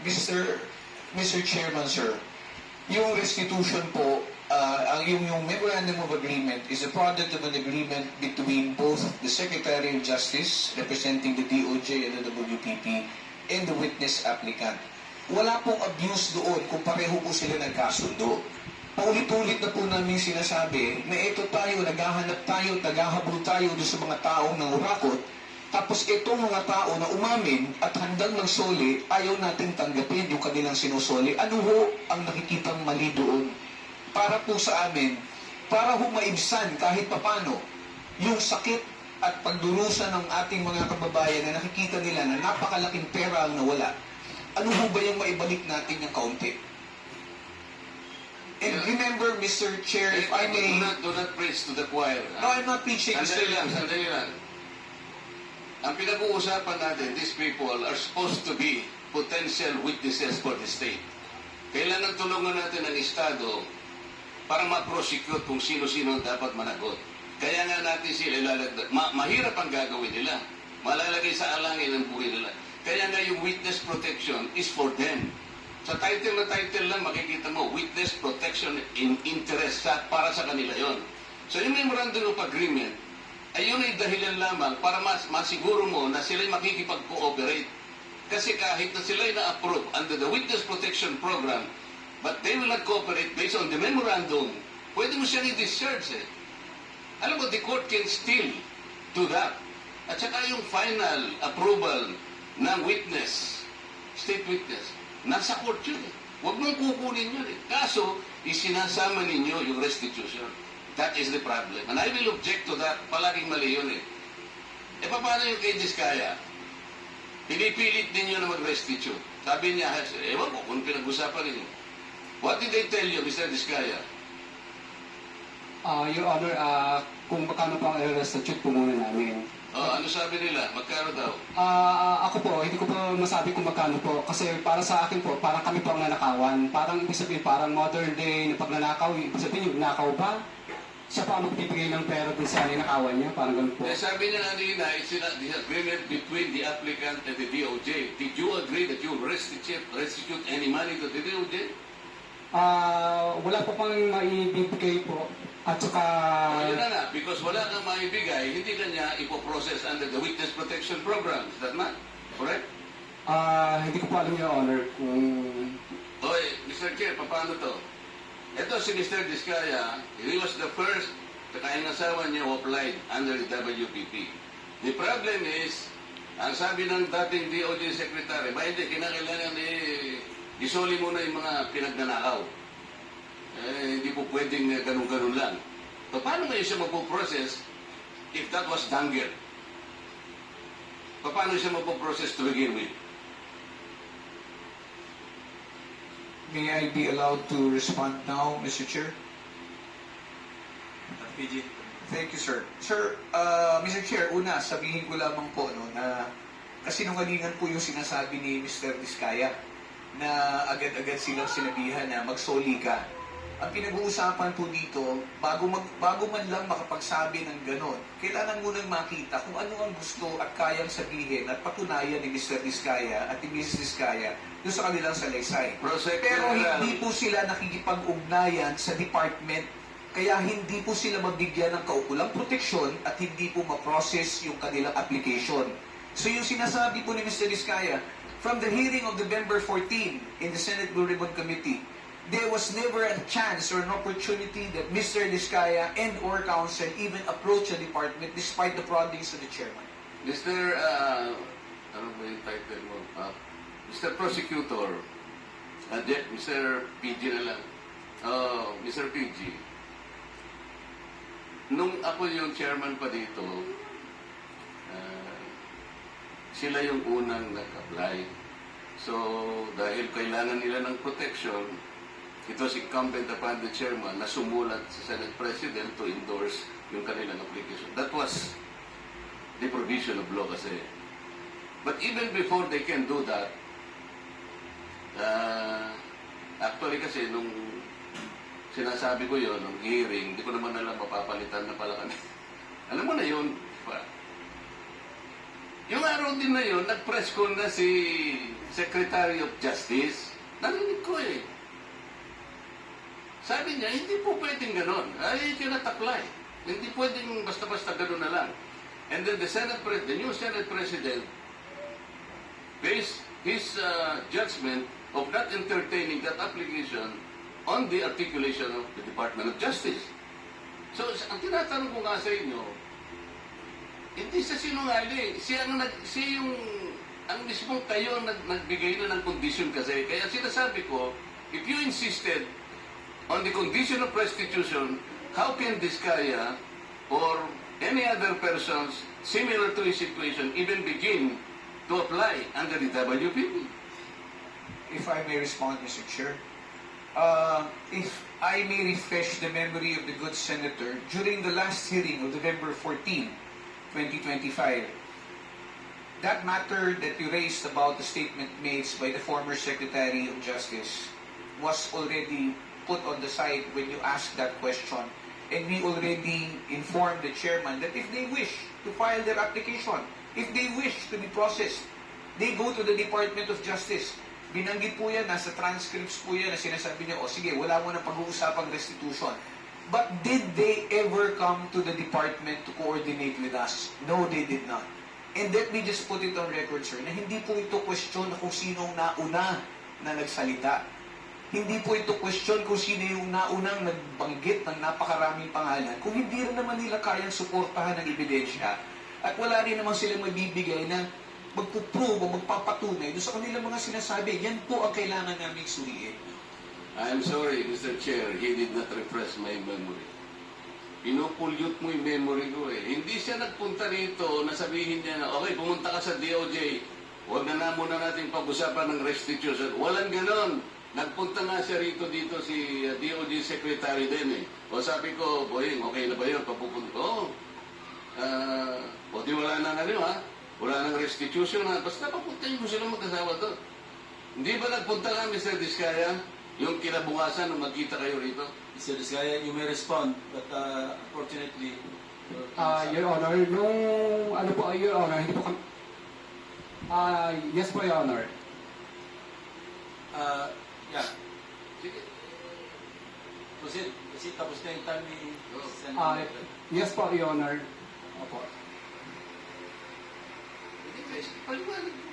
Mr. Mr. Chairman, sir, yung restitution po, yung Memorandum of Agreement is a product of an agreement between both the Secretary of Justice, representing the DOJ and the WPP, and the witness applicant. Wala pong abuse doon kung pareho po sila nagkasundo. Paulit-ulit na po namin sinasabi na ito tayo, naghahanap tayo, naghahabol tayo doon sa mga taong nangurakot. Tapos itong mga tao na umamin at handang magsoli, ayaw natin tanggapin yung kanilang sinusoli. Ano ho ang nakikitang mali doon? Para po sa amin, para ho maibsan kahit papano yung sakit at pagdurusa ng ating mga kababayan na nakikita nila na napakalaking pera ang nawala. Ano ho ba yung maibalik natin yung kaunti? And remember, Mr. Chair, if I may... Do not preach to the choir. No, I'm not preaching, Mr. Sandali lang. Ang pinag-uusapan natin, these people are supposed to be potential witnesses for the state. Kailangan tulungan natin ang Estado para ma-prosecute kung sino-sino dapat managot. Kaya nga natin sila ilalagdag. Mahirap ang gagawin nila. Malalagay sa alangin ang buhay nila. Kaya nga yung witness protection is for them. Sa title na title lang, makikita mo, witness protection in interest para sa kanila yon. So yung Memorandum of Agreement, ay yun ay dahilan lamang para masiguro mo na sila'y makikipag-cooperate. Kasi kahit na sila'y na-approve under the Witness Protection Program, but they will not cooperate based on the memorandum, pwede mo siyang i-discharge eh. Alam mo, the court can still do that. At saka yung final approval ng witness, state witness, nasa court yun eh. Huwag mong kukunin yun eh. Kaso, isinasama ninyo yung restitution. That is the problem. And I will object to that. Palaging mali yun eh. E paano yung kay Diskaya? Pinipilit ninyo na mag-restitute. Sabi niya, ewan ko kung pinag-usapan ninyo. What did they tell you, Mr. Diskaya? Your Honor, kung magkano po ang restitute po muna namin. Ano sabi nila? Magkano daw? Ako po, hindi ko po masabi kung magkano po. Kasi para sa akin po, parang kami po ang nanakawan. Parang ibig sabihin, parang modern day na pagnanakaw. Ibig sabihin, yung nakaw ba? Siya pa ang magbibigay ng pera dun sa ninakawan niya. Parang ganun po. Sabi niya kanina, it's the agreement between the applicant and the DOJ. Did you agree that you restitute any money to the DOJ? Wala po pang maibibigay po. At saka... Yun na nga, because wala kang maibigay, hindi ka niya ipoprocess under the Witness Protection Program. Is that not correct? Hindi ko po alam, Your Honor, kung... Oy, Mr. Chair, paano to? Ito si Mr. Diskaya, he was the first kakaing asawa niya who applied under the WPP. The problem is, ang sabi ng dating DOJ Secretary, ba hindi, kinakailangan isoli muna yung mga pinagnanakaw. Hindi po pwedeng ganun-ganun lang. So, paano ngayon siya magpo-process if that was Danger? Paano siya magpo-process to begin with? May I be allowed to respond now, Mr. Chair? PG. Thank you, sir. Sir, Mr. Chair, una, sabihin ko lamang po no, na kasinungalingan po yung sinasabi ni Mr. Diskaya na agad-agad silang sinabihan na magsoli ka. Ang pinag-uusapan po dito, bago man lang makapagsabi ng ganon, kailangan munang makita kung ano ang gusto at kayang sabihin at patunayan ni Mr. Diskaya at ni Mrs. Diskaya doon sa kanilang salaysay. Pero hindi po sila nakikipag-ugnayan sa department, kaya hindi po sila mabigyan ng kaukulang proteksyon at hindi po ma-process yung kanilang application. So yung sinasabi po ni Mr. Diskaya, from the hearing of November 14 in the Senate Blue Ribbon Committee, there was never a chance or an opportunity that Mr. Diskaya and or counsel even approach the department despite the proddings of the chairman. Mr. Ano ba yung title mo? Mr. Prosecutor, Mr. PG na lang. Mr. PG, nung ako yung chairman pa dito, sila yung unang nag-apply. So, dahil kailangan nila ng protection, it was incumbent upon the chairman na sumulat sa Senate President to endorse yung kanilang application. That was the provision of law kasi. But even before they can do that, actually kasi nung sinasabi ko yon nung hearing, hindi ko naman alam mapapalitan na pala kami. Alam mo na yun, yung araw din na yun, nag-press con na si Secretary of Justice, narinig ko eh. Sabi niya, hindi po pwedeng ganon. Ay, cannot apply. Hindi pwedeng basta-basta ganon na lang. And then the new Senate President, based his judgment of not entertaining that application on the articulation of the Department of Justice. So, ang tinatanong ko nga sa inyo, hindi siya sinungaling. Siya ang mismong kayo ang nagbigay na ng condition kasi. Kaya sinasabi ko, if you insisted on the condition of restitution, how can Diskaya or any other persons similar to his situation even begin to apply under the WPP? If I may respond, Mr. Chair. If I may refresh the memory of the good senator, during the last hearing of November 14, 2025, that matter that you raised about the statement made by the former Secretary of Justice was already put on the side when you asked that question. And we already informed the chairman that if they wish to file their application, if they wish to be processed, they go to the Department of Justice. Binanggit po yan, nasa transcripts po yan na sinasabi niya, o sige, wala mo nang pag-uusapang restitution. But did they ever come to the department to coordinate with us? No, they did not. And let me just put it on record, sir, na hindi po ito question na kung sinong nauna na nagsalita. Hindi po ito question kung sino yung naunang nagbanggit ng napakaraming pangalan. Kung hindi rin naman nila kayang suportahan ng ebidensya at wala rin naman silang mabibigay na magpuprove o magpapatunay doon sa kanilang mga sinasabi, yan po ang kailangan naming suriin. I'm sorry, Mr. Chair, he did not refresh my memory. Pinupulyot mo yung memory ko eh. Hindi siya nagpunta rito na sabihin niya na, okay, pumunta ka sa DOJ, huwag na muna natin pag-usapan ng restitution. Walang ganon. Nagpunta nga siya rito dito si DOJ Secretary din eh. O sabi ko, Boying, okay na ba yun? Papupunta ko. O di wala na nga rin ha? Wala nang restitution ha? Basta papuntahin mo sila magkasawa doon. Hindi ba nagpunta ka, Mr. Diskaya? Yung kinabukasan nung magkita kayo rito? Mr. Diskaya, you may respond, but unfortunately... Your Honor, nung ano po, Your Honor, hindi po kami... yes po, Your Honor. Yeah, Sige. proceed. Kasi tapos na yung time ni Senator. Yes po, Your Honor. Opo. Hindi, guys, paliwanag mo.